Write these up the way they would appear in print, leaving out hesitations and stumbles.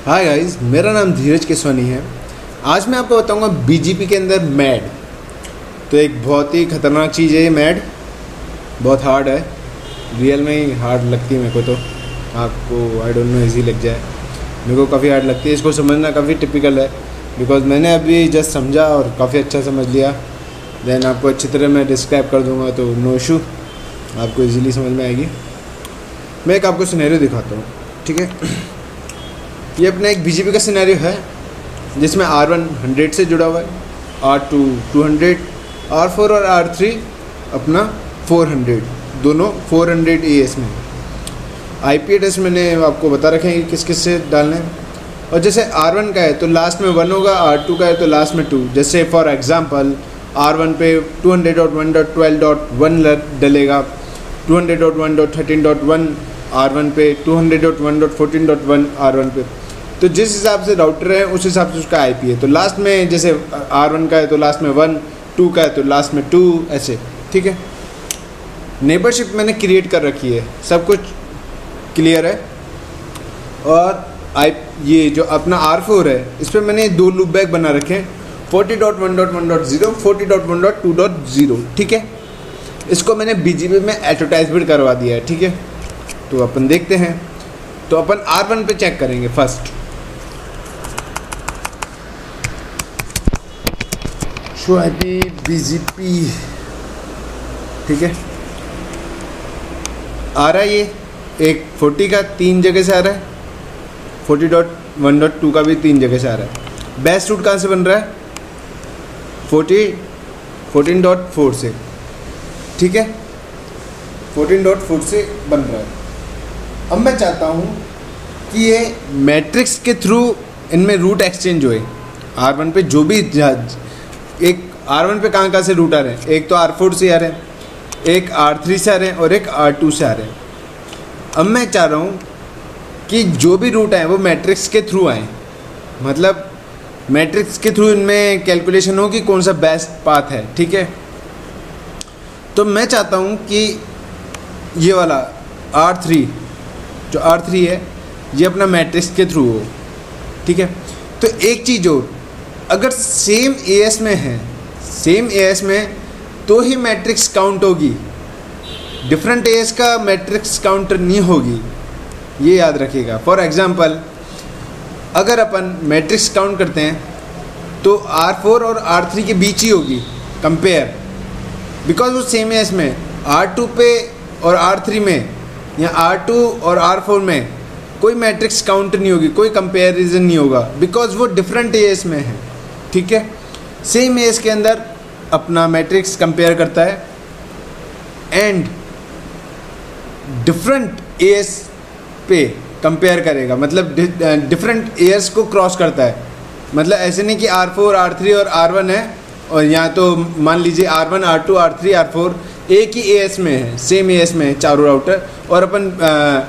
Hi guys, मेरा नाम धीरज केसवानी है। आज मैं आपको बताऊंगा बीजीपी के अंदर मैड। तो एक बहुत ही ख़तरनाक चीज़ है ये मैड। बहुत हार्ड है, रियल में ही हार्ड लगती है मेरे को। तो आपको आई डोंट नो इजी लग जाए, मेरे को काफ़ी हार्ड लगती है। इसको समझना काफ़ी टिपिकल है, बिकॉज मैंने अभी जस्ट समझा और काफ़ी अच्छा समझ लिया। देन आपको अच्छी तरह मैं डिस्क्राइब कर दूँगा, तो नो इशू, आपको इजीली समझ में आएगी। मैं एक आपको सिनेरियो दिखाता हूँ, ठीक है। ये अपना एक बीजीपी का सिनेरियो है जिसमें R1 100 से जुड़ा हुआ है, R2 200, R4 और R3 अपना 400, दोनों 400 AS में। IP एड्रेस मैंने आपको बता रखे हैं किस किस से डालना है। और जैसे R1 का है तो लास्ट में 1 होगा, R2 का है तो लास्ट में 2। जैसे फॉर एग्जांपल R1 पे 200.1.12.1 डलेगा, 200.1.13.1 R1 पे, 200.1.14.1 R1 पे। तो जिस हिसाब से राउटर है उस हिसाब से उसका IP है। तो लास्ट में जैसे R1 का है तो लास्ट में 1, 2 का है तो लास्ट में 2, ऐसे, ठीक है। नेबरशिप मैंने क्रिएट कर रखी है, सब कुछ क्लियर है। और ये जो अपना R4 है इस पर मैंने 2 लूप बैक बना रखे हैं, 40.1.1.0, 40.1.2.0, ठीक है। इसको मैंने BGP में एडवर्टाइजमेंट करवा दिया है, ठीक है। तो अपन देखते हैं। तो अपन R1 पे चेक करेंगे फर्स्ट। शो IP BGP, ठीक है। आ रहा है ये एक 40 का 3 जगह से आ रहा है, 40.1.2 का भी 3 जगह से आ रहा है। बेस्ट रूट कहाँ से बन रहा है? 14.4 से, ठीक है। 14.4 से बन रहा है। अब मैं चाहता हूँ कि ये मैट्रिक्स के थ्रू इनमें रूट एक्सचेंज होए। R1 पे जो भी एक R1 पे कहाँ से रूट आ रहे हैं, एक तो R4 से आ रहे हैं, एक R3 से आ रहे हैं और एक R2 से आ रहे हैं। अब मैं चाह रहा हूँ कि जो भी रूट आए वो मैट्रिक्स के थ्रू आए, मतलब मैट्रिक्स के थ्रू इनमें कैलकुलेशन हो कि कौन सा बेस्ट पाथ है, ठीक है। तो मैं चाहता हूँ कि ये वाला R3, जो R3 है, ये अपना मैट्रिक्स के थ्रू हो, ठीक है। तो एक चीज़ और, अगर सेम AS में है, सेम AS में तो ही मैट्रिक्स काउंट होगी, डिफरेंट AS का मैट्रिक्स काउंट नहीं होगी, ये याद रखिएगा। फॉर एग्जांपल अगर अपन मैट्रिक्स काउंट करते हैं तो R4 और R3 के बीच ही होगी कंपेयर, बिकॉज वो सेम AS में। R2 पे और R3 में या R2 और R4 में कोई मैट्रिक्स काउंट नहीं होगी, कोई कंपेरिजन नहीं होगा, बिकॉज वो डिफरेंट AS में है, ठीक है। सेम AS के अंदर अपना मैट्रिक्स कंपेयर करता है एंड डिफरेंट AS पे कंपेयर करेगा, मतलब डिफरेंट AS को क्रॉस करता है। मतलब ऐसे नहीं कि R4, R3 और R1 है और यहाँ तो मान लीजिए R1, R2, R3, R4 एक ही AS में है, सेम AS में है चारों राउटर, और अपन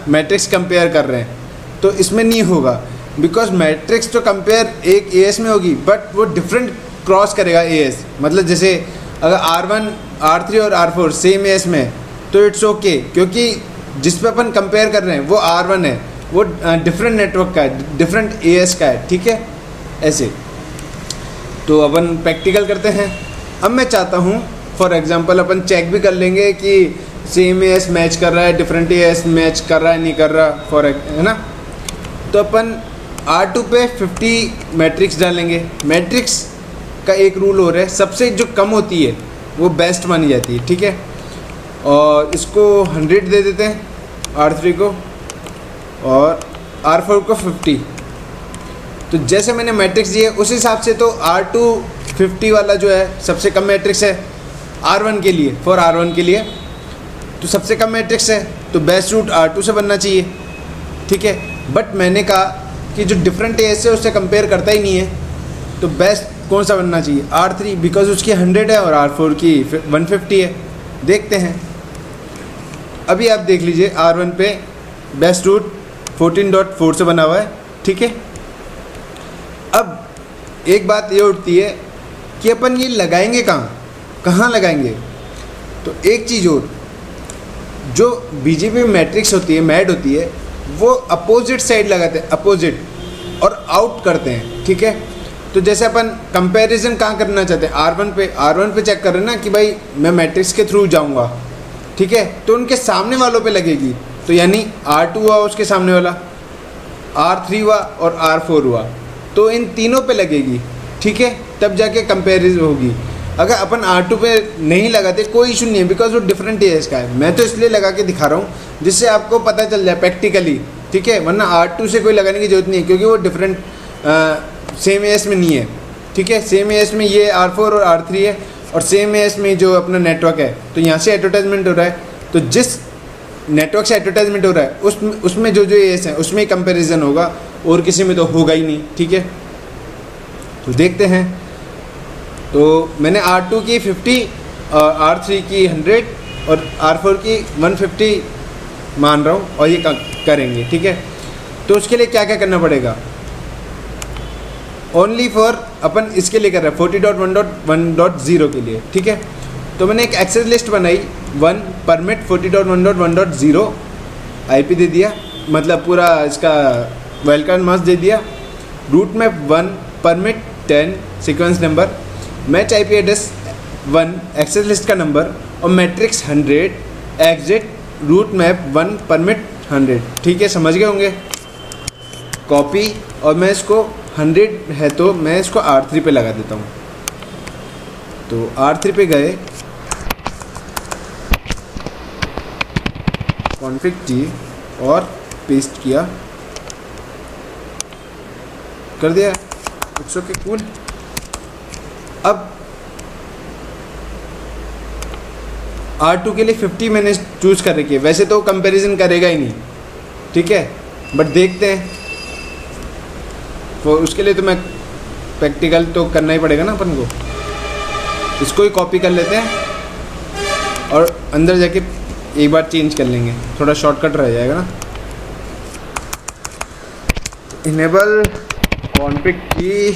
मैट्रिक्स कंपेयर कर रहे हैं, तो इसमें नहीं होगा, बिकॉज मैट्रिक्स तो कंपेयर एक AS में होगी बट वो डिफरेंट क्रॉस करेगा AS। मतलब जैसे अगर R1, R3 और R4 सेम AS में है तो इट्स ओके, क्योंकि जिस पे अपन कंपेयर कर रहे हैं वो R1 है, वो डिफरेंट नेटवर्क का है, डिफरेंट AS का है, ठीक है। ऐसे तो अपन प्रैक्टिकल करते हैं। अब मैं चाहता हूँ फॉर एग्जांपल अपन चेक भी कर लेंगे कि सेम AS मैच कर रहा है, डिफरेंट AS मैच कर रहा है, नहीं कर रहा, है ना। तो अपन R2 पे 50 मैट्रिक्स डालेंगे। मैट्रिक्स का एक रूल हो रहा है, सबसे जो कम होती है वो बेस्ट मानी जाती है, ठीक है। और इसको 100 दे देते हैं R3 को और R4 को 50। तो जैसे मैंने मैट्रिक्स दिए उस हिसाब से तो R2 50 वाला जो है सबसे कम मैट्रिक्स है R1 के लिए, फॉर R1 के लिए तो सबसे कम मैट्रिक्स है, तो बेस्ट रूट R2 से बनना चाहिए, ठीक है। बट मैंने कहा कि जो डिफरेंट AS है उससे कंपेयर करता ही नहीं है, तो बेस्ट कौन सा बनना चाहिए? R3, बिकॉज उसकी 100 है और R4 की 150 है। देखते हैं, अभी आप देख लीजिए R1 पे बेस्ट रूट 14.4 से बना हुआ है, ठीक है। अब एक बात ये उठती है कि अपन ये लगाएंगे कहाँ लगाएंगे? तो एक चीज़ और, जो बीजीपी मैट्रिक्स होती है, मैड होती है, वो अपोजिट साइड लगाते हैं, अपोजिट और आउट करते हैं, ठीक है। तो जैसे अपन कंपैरिजन कहाँ करना चाहते हैं, R1 पे चेक कर रहे हैं ना कि भाई मैं मैट्रिक्स के थ्रू जाऊँगा, ठीक है, तो उनके सामने वालों पे लगेगी। तो यानी R2 हुआ उसके सामने वाला, R3 हुआ और R4 हुआ, तो इन तीनों पे लगेगी, ठीक है, तब जाके कंपेरिजन होगी। अगर अपन R2 पे नहीं लगाते कोई इशू नहीं है, बिकॉज वो डिफरेंट एज का है। मैं तो इसलिए लगा के दिखा रहा हूँ जिससे आपको पता चल जाए प्रैक्टिकली, ठीक है, वरना R2 से कोई लगाने की जरूरत नहीं है, क्योंकि वो डिफरेंट सेम एज में नहीं है, ठीक है। सेम एज में ये R4 और R3 है, और सेम एज में जो अपना नेटवर्क है, तो यहाँ से एडवर्टाइजमेंट हो रहा है, तो जिस नेटवर्क से एडवर्टाइजमेंट हो रहा है उसमें जो एज है उसमें ही कंपेरिजन होगा, और किसी में तो होगा ही नहीं, ठीक है। तो देखते हैं। तो मैंने R2 की 50 और R3 की 100 और R4 की 150 मान रहा हूँ, और ये करेंगे, ठीक है। तो उसके लिए क्या क्या करना पड़ेगा, ओनली फॉर अपन इसके लिए कर रहे हैं 40.1.1.0 के लिए, ठीक है। तो मैंने एक एक्सेस लिस्ट बनाई, 1 परमिट 40.1.1.0 IP दे दिया, मतलब पूरा इसका वेलकम मास्क दे दिया, route map 1 permit 10 sequence number, match IP address 1 access list का नंबर, और matrix 100 exit route map 1 permit 100, ठीक है, समझ गए होंगे। कॉपी, और मैं इसको 100 है तो मैं इसको R3 पे लगा देता हूँ। तो R3 पे गए, कॉन्फ़िग T और पेस्ट किया, कर दिया, इट्स ओके, कूल। अब R2 के लिए 50 मैंने चूज़ कर रखी है, वैसे तो कंपैरिजन करेगा ही नहीं, ठीक है, बट देखते हैं। तो उसके लिए तो मैं प्रैक्टिकल तो करना ही पड़ेगा ना अपन को। इसको ही कॉपी कर लेते हैं और अंदर जाके एक बार चेंज कर लेंगे, थोड़ा शॉर्टकट रह जाएगा ना। इनेबल कॉन्फ़िग की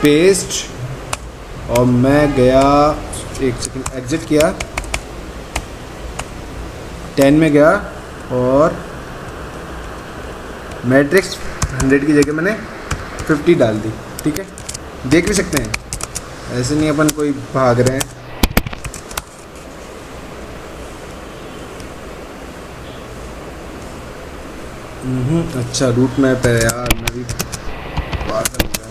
पेस्ट, और मैं गया, एक सेकंड, एग्जिट किया, 10 में गया, और मैट्रिक्स 100 की जगह मैंने 50 डाल दी, ठीक है। देख भी सकते हैं, ऐसे नहीं अपन कोई भाग रहे हैं। अच्छा रूट मैप है यार, मैं भी पागल हो गया।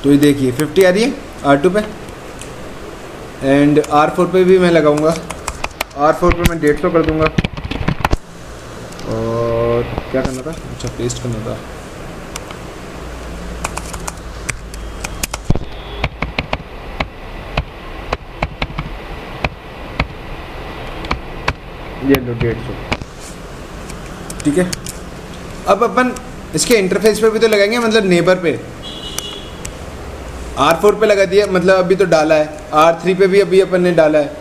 तो ये देखिए 50 आ रही है R2 पे, एंड R4 पे भी मैं लगाऊंगा। R4 पे मैं 150 कर दूंगा। और क्या करना था, अच्छा पेस्ट करना था। ये लो 150, ठीक है। अब अपन इसके इंटरफेस पे भी तो लगाएंगे, मतलब नेबर पे। R4 पे लगा दिया, मतलब अभी तो डाला है, R3 पे भी अभी अपन ने डाला है,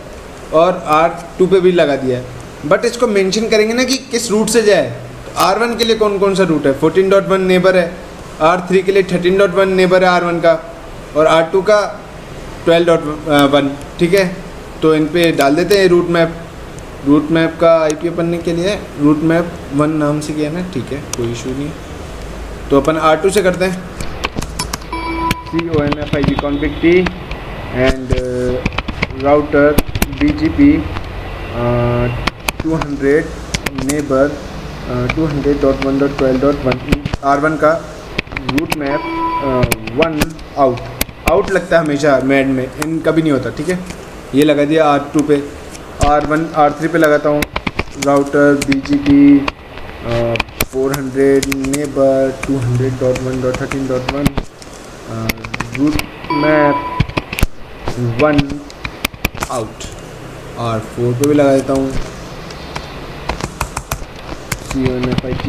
और R2 पे भी लगा दिया है। बट इसको मेंशन करेंगे ना कि किस रूट से जाए। तो R1 के लिए कौन कौन सा रूट है, 14.1 नेबर है, R3 के लिए 13.1 नेबर है R1 का, और R2 का 12.1, ठीक है। तो इन पे डाल देते हैं रूट मैप। रूट मैप का IP अपन ने के लिए रूट मैप 1 नाम से किया ना, ठीक है, कोई इशू नहीं। तो अपन R2 से करते हैं, CONFIG config T and router BGP 200 neighbor 200.1.12.1 R1 का रूट मैप 1 आउट लगता है हमेशा मैड में, इन कभी नहीं होता, ठीक है। ये लगा दिया R2 पे। R3 पे लगाता हूँ router BGP 400 neighbour 200.1.13.1 root map 1 out. R4 पे भी लगा देता हूँ CONFIG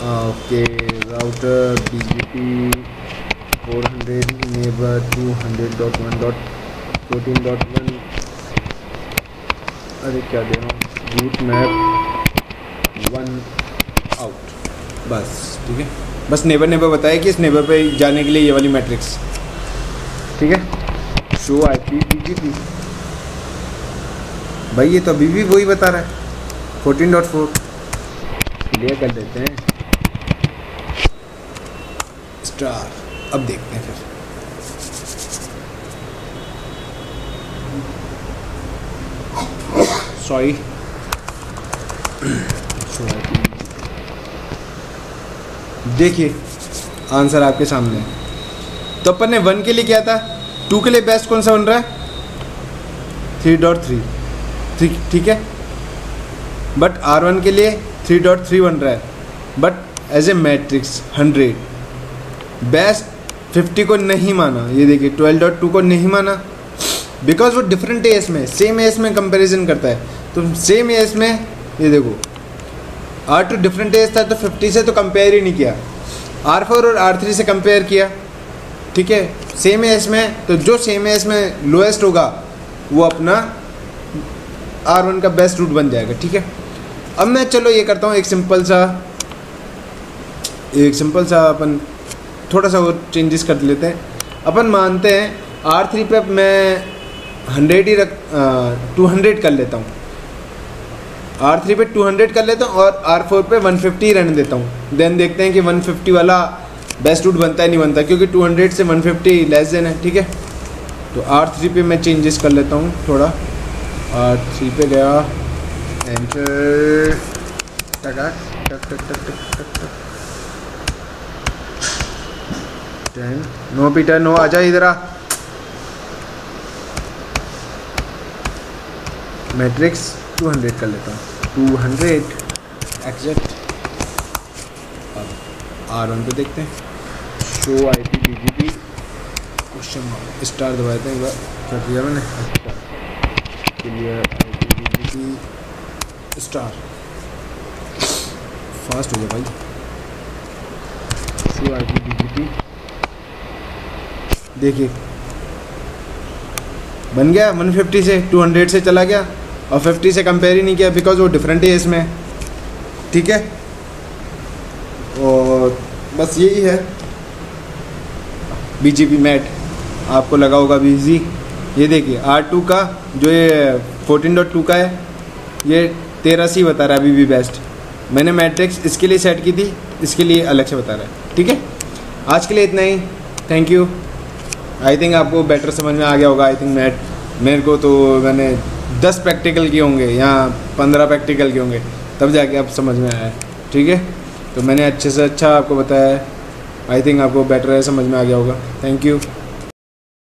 okay, router BGP 400 neighbour 200.1.14.1 अरे क्या दे रहा हूँ, रूट मैप 1 आउट, बस ठीक है। बस नेबर बताया कि इस नेबर पे जाने के लिए ये वाली मैट्रिक्स, ठीक है। Show IP BGP. भाई ये तो अभी भी वही बता रहा है 14.4। क्लियर कर देते हैं स्टार। अब देखते हैं फिर। सॉरी देखिए आंसर आपके सामने है। तो अपन ने 1 के लिए क्या था, 2 के लिए बेस्ट कौन सा बन रहा है 3.3, ठीक है। बट R1 के लिए 3.3 बन रहा है, but as a matrix 100 best 50 को नहीं माना। ये देखिए 12.2 को नहीं माना बिकॉज वो डिफरेंट एस में, सेम एस में कंपैरिजन करता है। तो सेम एस में ये देखो R2 डिफरेंट एस था तो 50 से तो कंपेयर ही नहीं किया, R4 और R3 से कंपेयर किया, ठीक है। सेम एस में तो जो सेम एस में लोएस्ट होगा वो अपना R1 का बेस्ट रूट बन जाएगा, ठीक है। अब मैं चलो ये करता हूँ एक सिंपल सा अपन थोड़ा सा और चेंजेस कर लेते हैं। अपन मानते हैं R3 पे मैं 100 ही 200 कर लेता हूँ, R3 पे 200 कर लेता हूँ और R4 पे 150 रहने देता हूँ। देन देखते हैं कि 150 वाला बेस्ट रूट बनता है नहीं बनता, क्योंकि 200 से 150 लेस देन है, ठीक है। तो R3 पे मैं चेंजेस कर लेता हूँ थोड़ा। R3 पे गया, एंटर, टक टक टक टक टक टक टक 10। नो पीटर नो, आजा इधर आ। मैट्रिक्स 200 कर लेता हूँ, 200 एक्सेप्ट। अब R1 पे देखते हैं, show IP BGP question mark star दबाते हैं। एक बार क्या किया मैंने, अच्छा clear IP BGP star. Fast हो गया भाई। शो आईपी बीजीपी देखिए बन गया 150 से 200 से चला गया और 50 से कंपेयर ही नहीं किया बिकॉज वो डिफरेंट है इसमें, ठीक है। और बस यही है बीजीपी मैट, आपको लगा होगा भी इजी। ये देखिए R2 का जो ये 14.2 का है ये 13 से बता रहा है अभी भी बेस्ट। मैंने मैट्रिक्स इसके लिए सेट की थी, इसके लिए अलग से बता रहा है, ठीक है। आज के लिए इतना ही, थैंक यू। आई थिंक आपको बेटर समझ में आ गया होगा। आई थिंक मेरे को तो मैंने 10 प्रैक्टिकल किए होंगे या 15 प्रैक्टिकल किए होंगे तब जाके आप समझ में आया, ठीक है। तो मैंने अच्छे से अच्छा आपको बताया है। आई थिंक आपको बेटर समझ में आ गया होगा। Thank you.